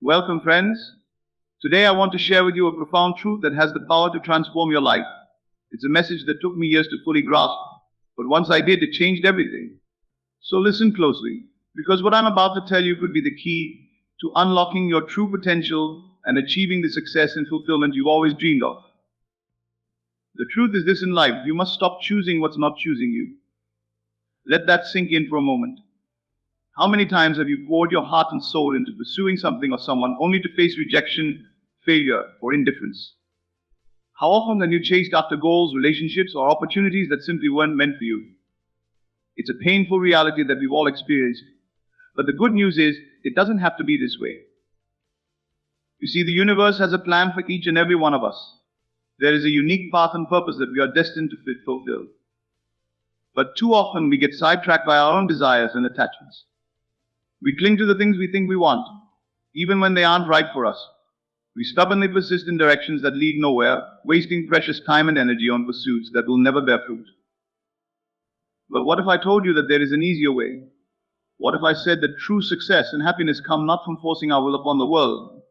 Welcome, friends. Today I want to share with you a profound truth that has the power to transform your life. It's a message that took me years to fully grasp, but once I did, it changed everything. So listen closely, because what I'm about to tell you could be the key to unlocking your true potential and achieving the success and fulfillment you've always dreamed of. The truth is this: in life, you must stop choosing what's not choosing you. Let that sink in for a moment. How many times have you poured your heart and soul into pursuing something or someone only to face rejection, failure, or indifference? How often have you chased after goals, relationships, or opportunities that simply weren't meant for you? It's a painful reality that we've all experienced. But the good news is, it doesn't have to be this way. You see, the universe has a plan for each and every one of us. There is a unique path and purpose that we are destined to fulfill. But too often we get sidetracked by our own desires and attachments. We cling to the things we think we want, even when they aren't right for us. We stubbornly persist in directions that lead nowhere, wasting precious time and energy on pursuits that will never bear fruit. But what if I told you that there is an easier way? What if I said that true success and happiness come not from forcing our will upon the world,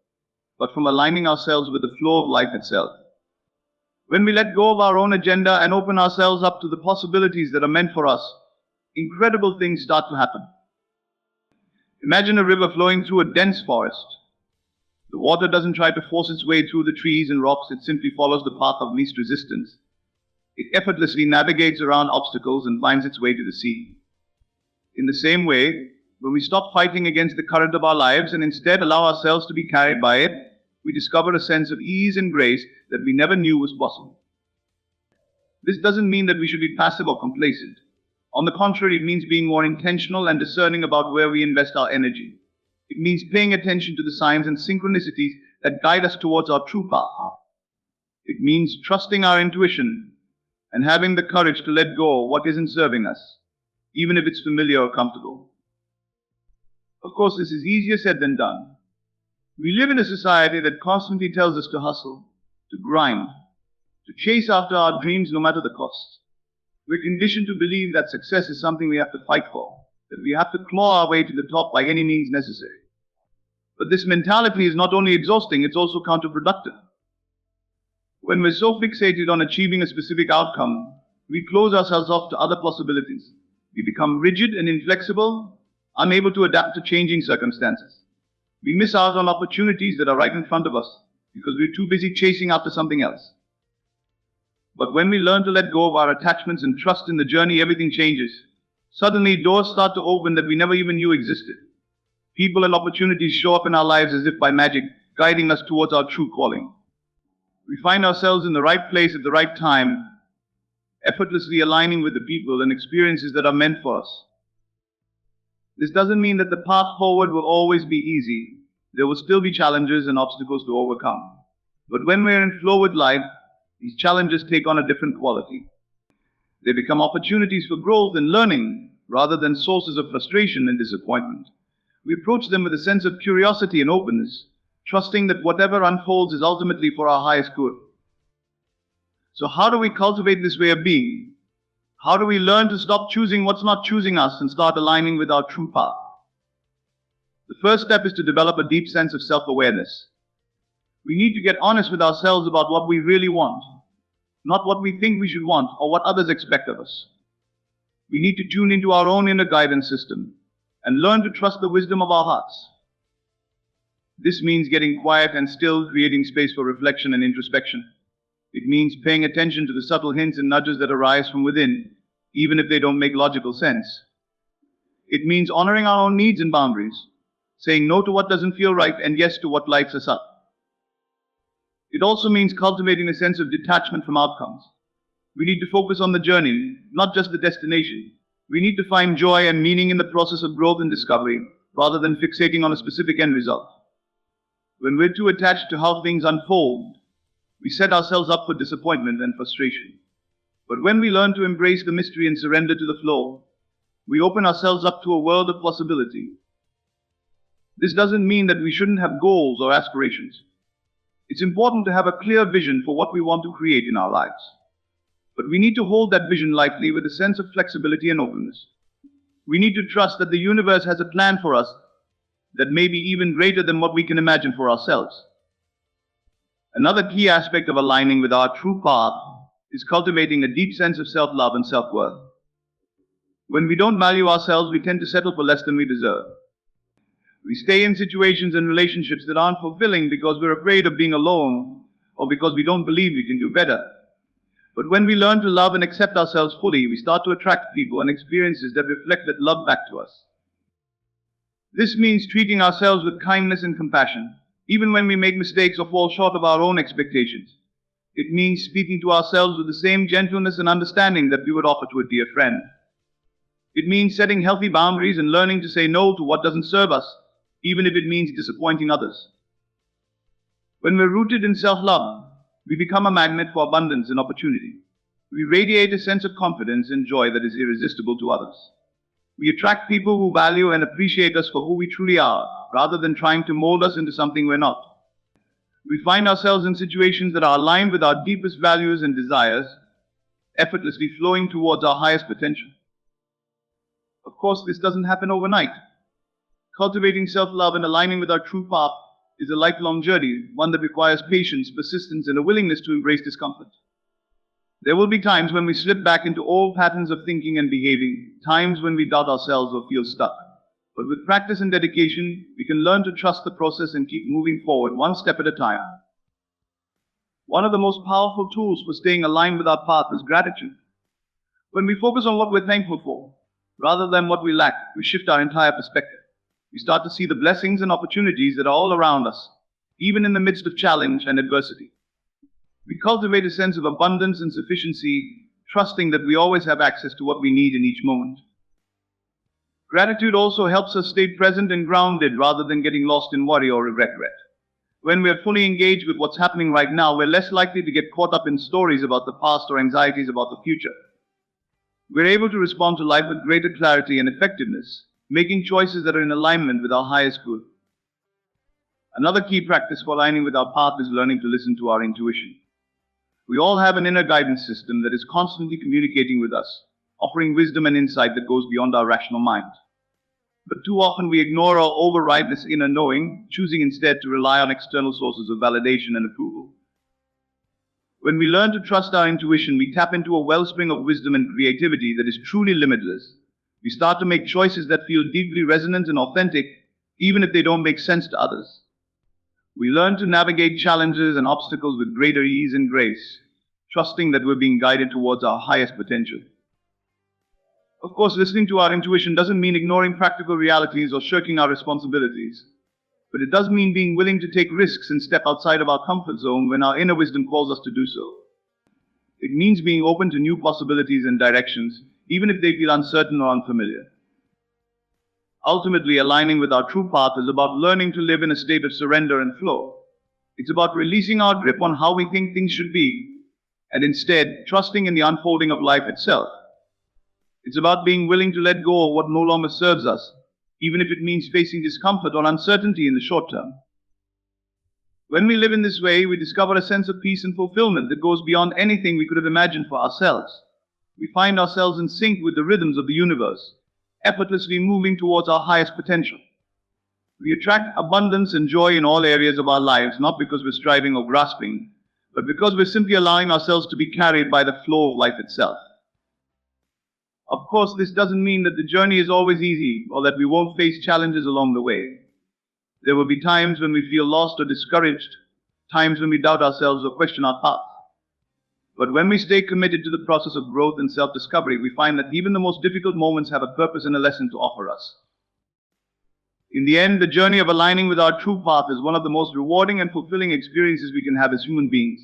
but from aligning ourselves with the flow of life itself? When we let go of our own agenda and open ourselves up to the possibilities that are meant for us, incredible things start to happen. Imagine a river flowing through a dense forest. The water doesn't try to force its way through the trees and rocks, it simply follows the path of least resistance. It effortlessly navigates around obstacles and finds its way to the sea. In the same way, when we stop fighting against the current of our lives and instead allow ourselves to be carried by it, we discover a sense of ease and grace that we never knew was possible. This doesn't mean that we should be passive or complacent. On the contrary, it means being more intentional and discerning about where we invest our energy. It means paying attention to the signs and synchronicities that guide us towards our true path. It means trusting our intuition and having the courage to let go of what isn't serving us, even if it's familiar or comfortable. Of course, this is easier said than done. We live in a society that constantly tells us to hustle, to grind, to chase after our dreams no matter the cost. We're conditioned to believe that success is something we have to fight for, that we have to claw our way to the top by any means necessary. But this mentality is not only exhausting, it's also counterproductive. When we're so fixated on achieving a specific outcome, we close ourselves off to other possibilities. We become rigid and inflexible, unable to adapt to changing circumstances. We miss out on opportunities that are right in front of us because we're too busy chasing after something else. But when we learn to let go of our attachments and trust in the journey, everything changes. Suddenly, doors start to open that we never even knew existed. People and opportunities show up in our lives as if by magic, guiding us towards our true calling. We find ourselves in the right place at the right time, effortlessly aligning with the people and experiences that are meant for us. This doesn't mean that the path forward will always be easy. There will still be challenges and obstacles to overcome. But when we're in flow with life, these challenges take on a different quality. They become opportunities for growth and learning rather than sources of frustration and disappointment. We approach them with a sense of curiosity and openness, trusting that whatever unfolds is ultimately for our highest good. So how do we cultivate this way of being? How do we learn to stop choosing what's not choosing us and start aligning with our true path? The first step is to develop a deep sense of self-awareness. We need to get honest with ourselves about what we really want, not what we think we should want or what others expect of us. We need to tune into our own inner guidance system and learn to trust the wisdom of our hearts. This means getting quiet and still, creating space for reflection and introspection. It means paying attention to the subtle hints and nudges that arise from within, even if they don't make logical sense. It means honoring our own needs and boundaries, saying no to what doesn't feel right and yes to what lights us up. It also means cultivating a sense of detachment from outcomes. We need to focus on the journey, not just the destination. We need to find joy and meaning in the process of growth and discovery, rather than fixating on a specific end result. When we're too attached to how things unfold, we set ourselves up for disappointment and frustration. But when we learn to embrace the mystery and surrender to the flow, we open ourselves up to a world of possibility. This doesn't mean that we shouldn't have goals or aspirations. It's important to have a clear vision for what we want to create in our lives. But we need to hold that vision lightly with a sense of flexibility and openness. We need to trust that the universe has a plan for us that may be even greater than what we can imagine for ourselves. Another key aspect of aligning with our true path is cultivating a deep sense of self-love and self-worth. When we don't value ourselves, we tend to settle for less than we deserve. We stay in situations and relationships that aren't fulfilling because we're afraid of being alone or because we don't believe we can do better. But when we learn to love and accept ourselves fully, we start to attract people and experiences that reflect that love back to us. This means treating ourselves with kindness and compassion, even when we make mistakes or fall short of our own expectations. It means speaking to ourselves with the same gentleness and understanding that we would offer to a dear friend. It means setting healthy boundaries and learning to say no to what doesn't serve us, even if it means disappointing others. When we're rooted in self-love, we become a magnet for abundance and opportunity. We radiate a sense of confidence and joy that is irresistible to others. We attract people who value and appreciate us for who we truly are, rather than trying to mold us into something we're not. We find ourselves in situations that are aligned with our deepest values and desires, effortlessly flowing towards our highest potential. Of course, this doesn't happen overnight. Cultivating self-love and aligning with our true path is a lifelong journey, one that requires patience, persistence, and a willingness to embrace discomfort. There will be times when we slip back into old patterns of thinking and behaving, times when we doubt ourselves or feel stuck. But with practice and dedication, we can learn to trust the process and keep moving forward one step at a time. One of the most powerful tools for staying aligned with our path is gratitude. When we focus on what we're thankful for, rather than what we lack, we shift our entire perspective. We start to see the blessings and opportunities that are all around us, even in the midst of challenge and adversity. We cultivate a sense of abundance and sufficiency, trusting that we always have access to what we need in each moment. Gratitude also helps us stay present and grounded rather than getting lost in worry or regret. When we are fully engaged with what's happening right now, we're less likely to get caught up in stories about the past or anxieties about the future. We're able to respond to life with greater clarity and effectiveness, making choices that are in alignment with our highest good. Another key practice for aligning with our path is learning to listen to our intuition. We all have an inner guidance system that is constantly communicating with us, offering wisdom and insight that goes beyond our rational mind. But too often we ignore or override this inner knowing, choosing instead to rely on external sources of validation and approval. When we learn to trust our intuition, we tap into a wellspring of wisdom and creativity that is truly limitless. We start to make choices that feel deeply resonant and authentic, even if they don't make sense to others. We learn to navigate challenges and obstacles with greater ease and grace, trusting that we're being guided towards our highest potential. Of course, listening to our intuition doesn't mean ignoring practical realities or shirking our responsibilities, but it does mean being willing to take risks and step outside of our comfort zone when our inner wisdom calls us to do so. It means being open to new possibilities and directions, even if they feel uncertain or unfamiliar. Ultimately, aligning with our true path is about learning to live in a state of surrender and flow. It's about releasing our grip on how we think things should be, and instead trusting in the unfolding of life itself. It's about being willing to let go of what no longer serves us, even if it means facing discomfort or uncertainty in the short term. When we live in this way, we discover a sense of peace and fulfillment that goes beyond anything we could have imagined for ourselves. We find ourselves in sync with the rhythms of the universe, effortlessly moving towards our highest potential. We attract abundance and joy in all areas of our lives, not because we're striving or grasping, but because we're simply allowing ourselves to be carried by the flow of life itself. Of course, this doesn't mean that the journey is always easy or that we won't face challenges along the way. There will be times when we feel lost or discouraged, times when we doubt ourselves or question our path. But when we stay committed to the process of growth and self-discovery, we find that even the most difficult moments have a purpose and a lesson to offer us. In the end, the journey of aligning with our true path is one of the most rewarding and fulfilling experiences we can have as human beings.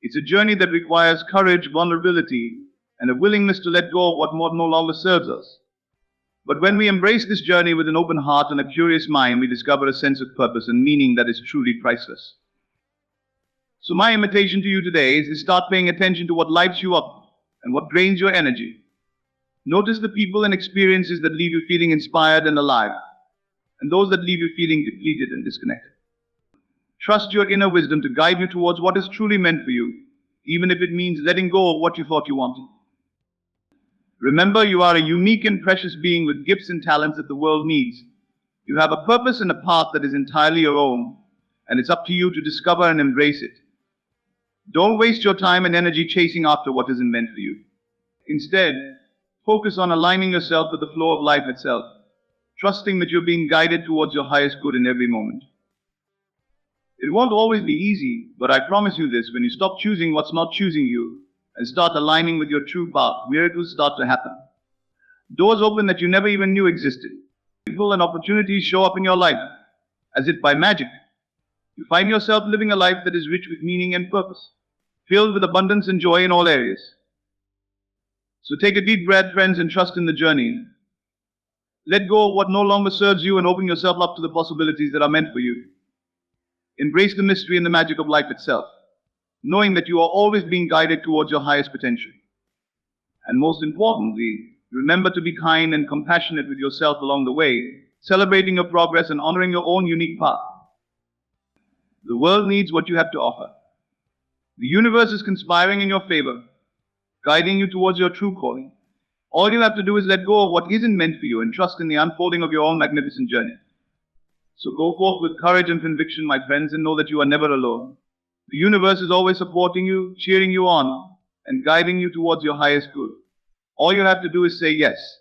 It's a journey that requires courage, vulnerability, and a willingness to let go of what no longer serves us. But when we embrace this journey with an open heart and a curious mind, we discover a sense of purpose and meaning that is truly priceless. So my invitation to you today is to start paying attention to what lights you up and what drains your energy. Notice the people and experiences that leave you feeling inspired and alive, and those that leave you feeling depleted and disconnected. Trust your inner wisdom to guide you towards what is truly meant for you, even if it means letting go of what you thought you wanted. Remember, you are a unique and precious being with gifts and talents that the world needs. You have a purpose and a path that is entirely your own, and it's up to you to discover and embrace it. Don't waste your time and energy chasing after what isn't meant for you. Instead, focus on aligning yourself with the flow of life itself, trusting that you're being guided towards your highest good in every moment. It won't always be easy, but I promise you this, when you stop choosing what's not choosing you and start aligning with your true path, miracles start to happen. Doors open that you never even knew existed. People and opportunities show up in your life, as if by magic. You find yourself living a life that is rich with meaning and purpose, filled with abundance and joy in all areas. So take a deep breath, friends, and trust in the journey. Let go of what no longer serves you and open yourself up to the possibilities that are meant for you. Embrace the mystery and the magic of life itself, knowing that you are always being guided towards your highest potential. And most importantly, remember to be kind and compassionate with yourself along the way, celebrating your progress and honoring your own unique path. The world needs what you have to offer. The universe is conspiring in your favor, guiding you towards your true calling. All you have to do is let go of what isn't meant for you and trust in the unfolding of your own magnificent journey. So go forth with courage and conviction, my friends, and know that you are never alone. The universe is always supporting you, cheering you on, and guiding you towards your highest good. All you have to do is say yes.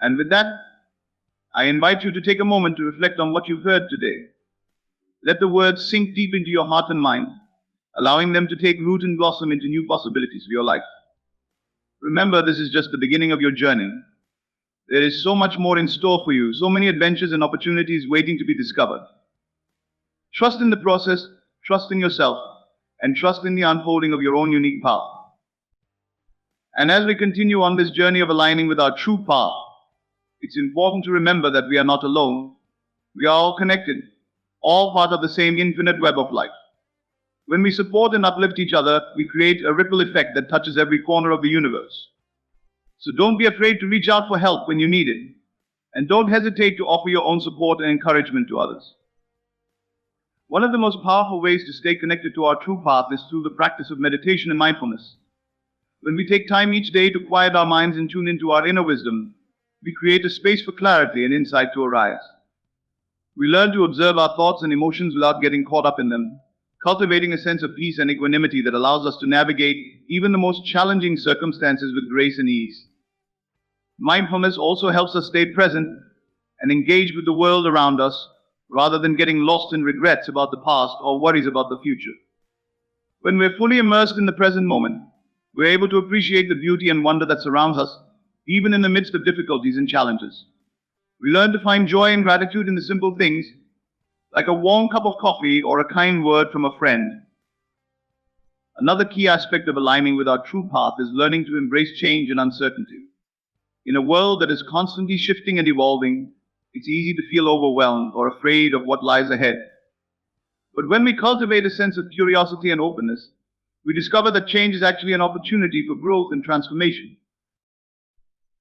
And with that, I invite you to take a moment to reflect on what you've heard today. Let the words sink deep into your heart and mind, allowing them to take root and blossom into new possibilities for your life. Remember, this is just the beginning of your journey. There is so much more in store for you, so many adventures and opportunities waiting to be discovered. Trust in the process, trust in yourself, and trust in the unfolding of your own unique path. And as we continue on this journey of aligning with our true path, it's important to remember that we are not alone. We are all connected, all part of the same infinite web of life. When we support and uplift each other, we create a ripple effect that touches every corner of the universe. So don't be afraid to reach out for help when you need it, and don't hesitate to offer your own support and encouragement to others. One of the most powerful ways to stay connected to our true path is through the practice of meditation and mindfulness. When we take time each day to quiet our minds and tune into our inner wisdom, we create a space for clarity and insight to arise. We learn to observe our thoughts and emotions without getting caught up in them, cultivating a sense of peace and equanimity that allows us to navigate even the most challenging circumstances with grace and ease. Mindfulness also helps us stay present and engage with the world around us, rather than getting lost in regrets about the past or worries about the future. When we're fully immersed in the present moment, we're able to appreciate the beauty and wonder that surrounds us, even in the midst of difficulties and challenges. We learn to find joy and gratitude in the simple things, like a warm cup of coffee or a kind word from a friend. Another key aspect of aligning with our true path is learning to embrace change and uncertainty. In a world that is constantly shifting and evolving, it's easy to feel overwhelmed or afraid of what lies ahead. But when we cultivate a sense of curiosity and openness, we discover that change is actually an opportunity for growth and transformation.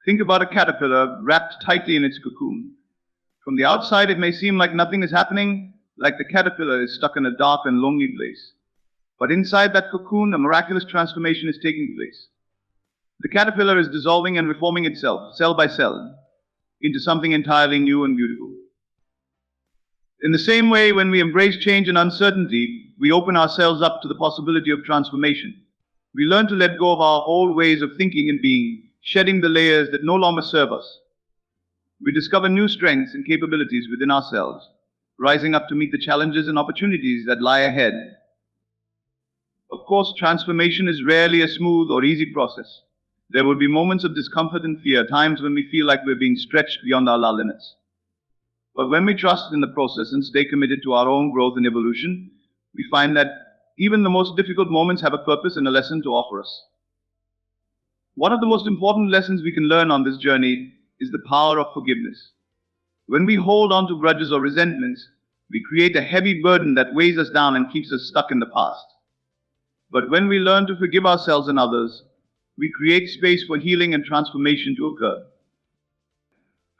Think about a caterpillar wrapped tightly in its cocoon. From the outside, it may seem like nothing is happening, like the caterpillar is stuck in a dark and lonely place. But inside that cocoon, a miraculous transformation is taking place. The caterpillar is dissolving and reforming itself, cell by cell, into something entirely new and beautiful. In the same way, when we embrace change and uncertainty, we open ourselves up to the possibility of transformation. We learn to let go of our old ways of thinking and being, shedding the layers that no longer serve us. We discover new strengths and capabilities within ourselves, rising up to meet the challenges and opportunities that lie ahead. Of course, transformation is rarely a smooth or easy process. There will be moments of discomfort and fear, times when we feel like we're being stretched beyond our limits. But when we trust in the process and stay committed to our own growth and evolution, we find that even the most difficult moments have a purpose and a lesson to offer us. One of the most important lessons we can learn on this journey is the power of forgiveness. When we hold on to grudges or resentments, we create a heavy burden that weighs us down and keeps us stuck in the past. But when we learn to forgive ourselves and others, we create space for healing and transformation to occur.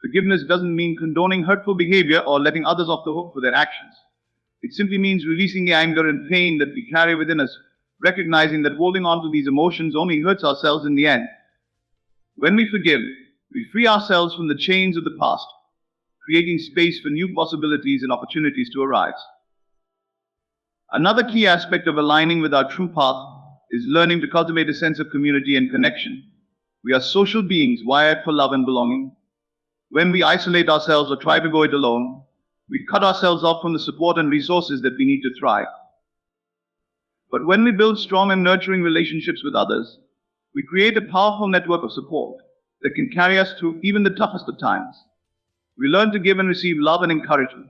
Forgiveness doesn't mean condoning hurtful behavior or letting others off the hook for their actions. It simply means releasing the anger and pain that we carry within us, recognizing that holding on to these emotions only hurts ourselves in the end. When we forgive, we free ourselves from the chains of the past, creating space for new possibilities and opportunities to arise. Another key aspect of aligning with our true path is learning to cultivate a sense of community and connection. We are social beings wired for love and belonging. When we isolate ourselves or try to go it alone, we cut ourselves off from the support and resources that we need to thrive. But when we build strong and nurturing relationships with others, we create a powerful network of support that can carry us through even the toughest of times. We learn to give and receive love and encouragement,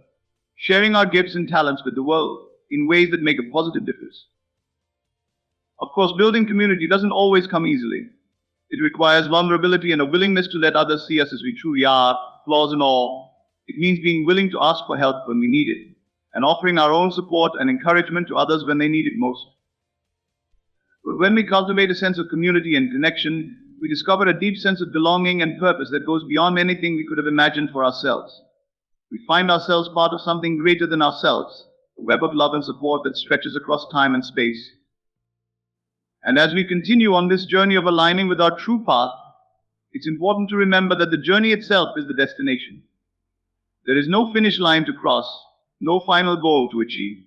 sharing our gifts and talents with the world in ways that make a positive difference. Of course, building community doesn't always come easily. It requires vulnerability and a willingness to let others see us as we truly are, flaws and all. It means being willing to ask for help when we need it, and offering our own support and encouragement to others when they need it most. But when we cultivate a sense of community and connection, we discover a deep sense of belonging and purpose that goes beyond anything we could have imagined for ourselves. We find ourselves part of something greater than ourselves, a web of love and support that stretches across time and space. And as we continue on this journey of aligning with our true path, it's important to remember that the journey itself is the destination. There is no finish line to cross, no final goal to achieve.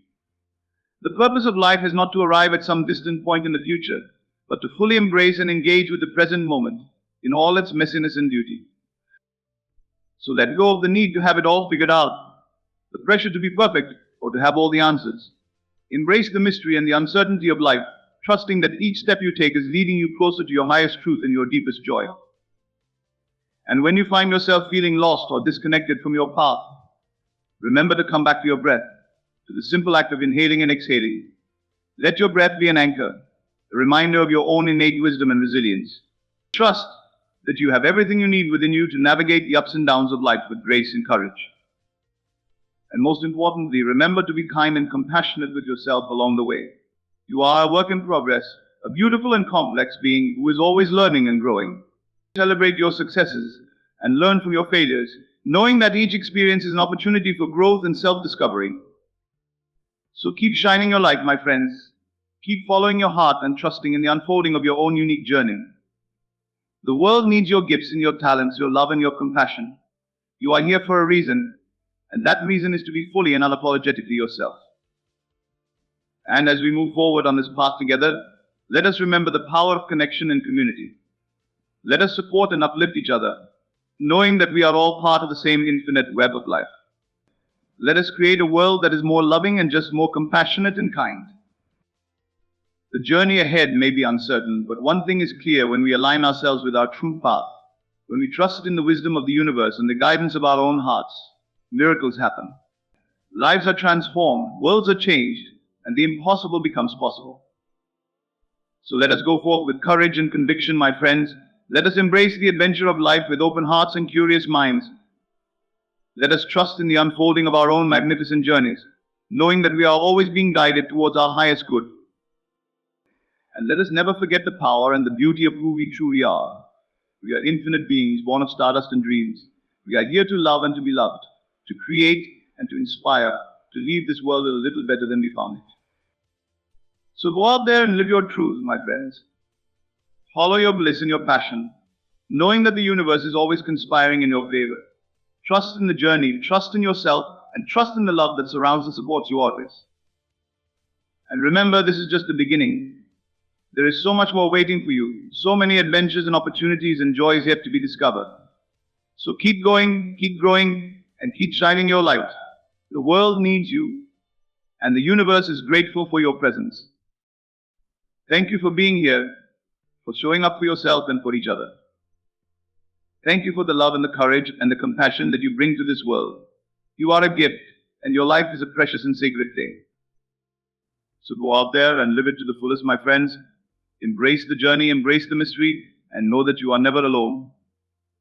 The purpose of life is not to arrive at some distant point in the future, but to fully embrace and engage with the present moment in all its messiness and beauty. So let go of the need to have it all figured out, the pressure to be perfect or to have all the answers. Embrace the mystery and the uncertainty of life, trusting that each step you take is leading you closer to your highest truth and your deepest joy. And when you find yourself feeling lost or disconnected from your path, remember to come back to your breath, to the simple act of inhaling and exhaling. Let your breath be an anchor, a reminder of your own innate wisdom and resilience. Trust that you have everything you need within you to navigate the ups and downs of life with grace and courage. And most importantly, remember to be kind and compassionate with yourself along the way. You are a work in progress, a beautiful and complex being who is always learning and growing. Celebrate your successes and learn from your failures, knowing that each experience is an opportunity for growth and self-discovery. So keep shining your light, my friends. Keep following your heart and trusting in the unfolding of your own unique journey. The world needs your gifts and your talents, your love and your compassion. You are here for a reason, and that reason is to be fully and unapologetically yourself. And as we move forward on this path together, let us remember the power of connection and community. Let us support and uplift each other, knowing that we are all part of the same infinite web of life. Let us create a world that is more loving and just more compassionate and kind. The journey ahead may be uncertain, but one thing is clear: when we align ourselves with our true path, when we trust in the wisdom of the universe and the guidance of our own hearts, miracles happen. Lives are transformed, worlds are changed, and the impossible becomes possible. So let us go forth with courage and conviction, my friends. Let us embrace the adventure of life with open hearts and curious minds. Let us trust in the unfolding of our own magnificent journeys, knowing that we are always being guided towards our highest good. And let us never forget the power and the beauty of who we truly are. We are infinite beings born of stardust and dreams. We are here to love and to be loved, to create and to inspire, to leave this world a little better than we found it. So go out there and live your truth, my friends. Follow your bliss and your passion, knowing that the universe is always conspiring in your favor. Trust in the journey, trust in yourself, and trust in the love that surrounds and supports you always. And remember, this is just the beginning. There is so much more waiting for you, so many adventures and opportunities and joys yet to be discovered. So keep going, keep growing, and keep shining your light. The world needs you, and the universe is grateful for your presence. Thank you for being here, for showing up for yourself and for each other. Thank you for the love and the courage and the compassion that you bring to this world. You are a gift, and your life is a precious and sacred thing. So go out there and live it to the fullest, my friends. Embrace the journey, embrace the mystery, and know that you are never alone.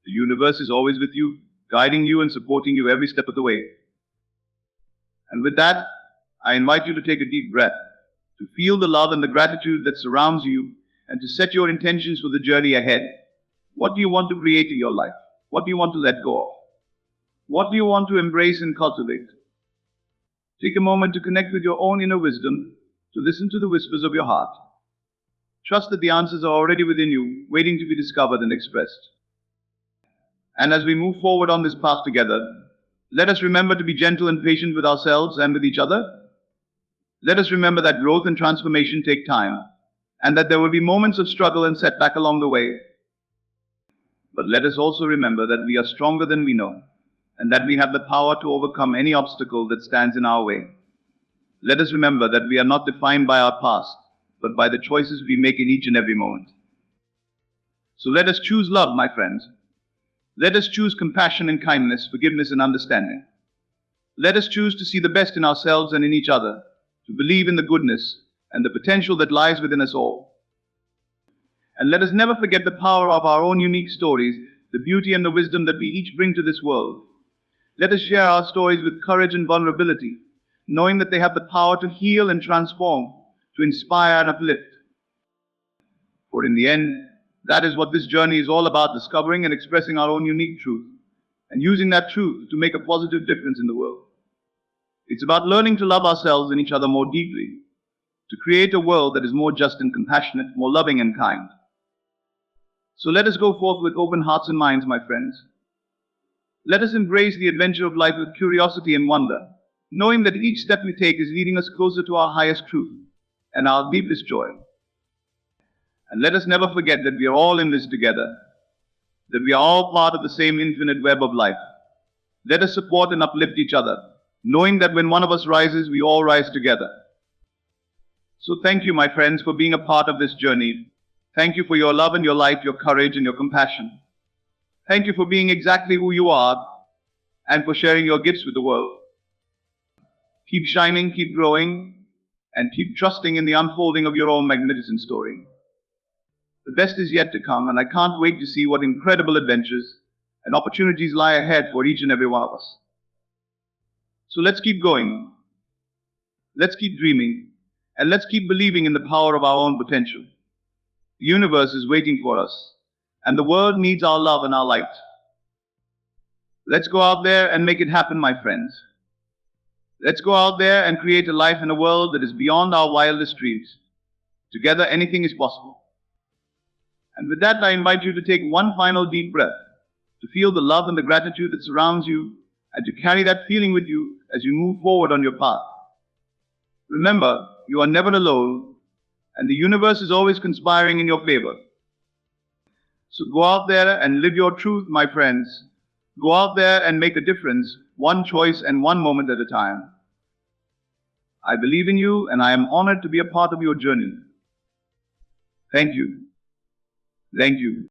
The universe is always with you, guiding you and supporting you every step of the way. And with that, I invite you to take a deep breath, to feel the love and the gratitude that surrounds you, and to set your intentions for the journey ahead. What do you want to create in your life? What do you want to let go of? What do you want to embrace and cultivate? Take a moment to connect with your own inner wisdom, to listen to the whispers of your heart. Trust that the answers are already within you, waiting to be discovered and expressed. And as we move forward on this path together, Let us remember to be gentle and patient with ourselves and with each other. Let us remember that growth and transformation take time, and that there will be moments of struggle and setback along the way. But let us also remember that we are stronger than we know, and that we have the power to overcome any obstacle that stands in our way. Let us remember that we are not defined by our past, but by the choices we make in each and every moment. So let us choose love, my friends. Let us choose compassion and kindness, forgiveness and understanding. Let us choose to see the best in ourselves and in each other, to believe in the goodness and the potential that lies within us all. And let us never forget the power of our own unique stories, the beauty and the wisdom that we each bring to this world. Let us share our stories with courage and vulnerability, knowing that they have the power to heal and transform, to inspire and uplift. For in the end, that is what this journey is all about, discovering and expressing our own unique truth, and using that truth to make a positive difference in the world. It's about learning to love ourselves and each other more deeply, to create a world that is more just and compassionate, more loving and kind. So let us go forth with open hearts and minds, my friends. Let us embrace the adventure of life with curiosity and wonder, knowing that each step we take is leading us closer to our highest truth and our deepest joy. And let us never forget that we are all in this together, that we are all part of the same infinite web of life. Let us support and uplift each other, knowing that when one of us rises, we all rise together. So thank you, my friends, for being a part of this journey. Thank you for your love and your light, your courage and your compassion. Thank you for being exactly who you are and for sharing your gifts with the world. Keep shining, keep growing, and keep trusting in the unfolding of your own magnificent story. The best is yet to come, and I can't wait to see what incredible adventures and opportunities lie ahead for each and every one of us. So let's keep going. Let's keep dreaming, and let's keep believing in the power of our own potential. The universe is waiting for us, and the world needs our love and our light. Let's go out there and make it happen, my friends. Let's go out there and create a life and a world that is beyond our wildest dreams. Together, anything is possible. And with that, I invite you to take one final deep breath, to feel the love and the gratitude that surrounds you, and to carry that feeling with you as you move forward on your path. Remember, you are never alone, and the universe is always conspiring in your favor. So go out there and live your truth, my friends. Go out there and make a difference, one choice and one moment at a time. I believe in you, and I am honored to be a part of your journey. Thank you. Thank you.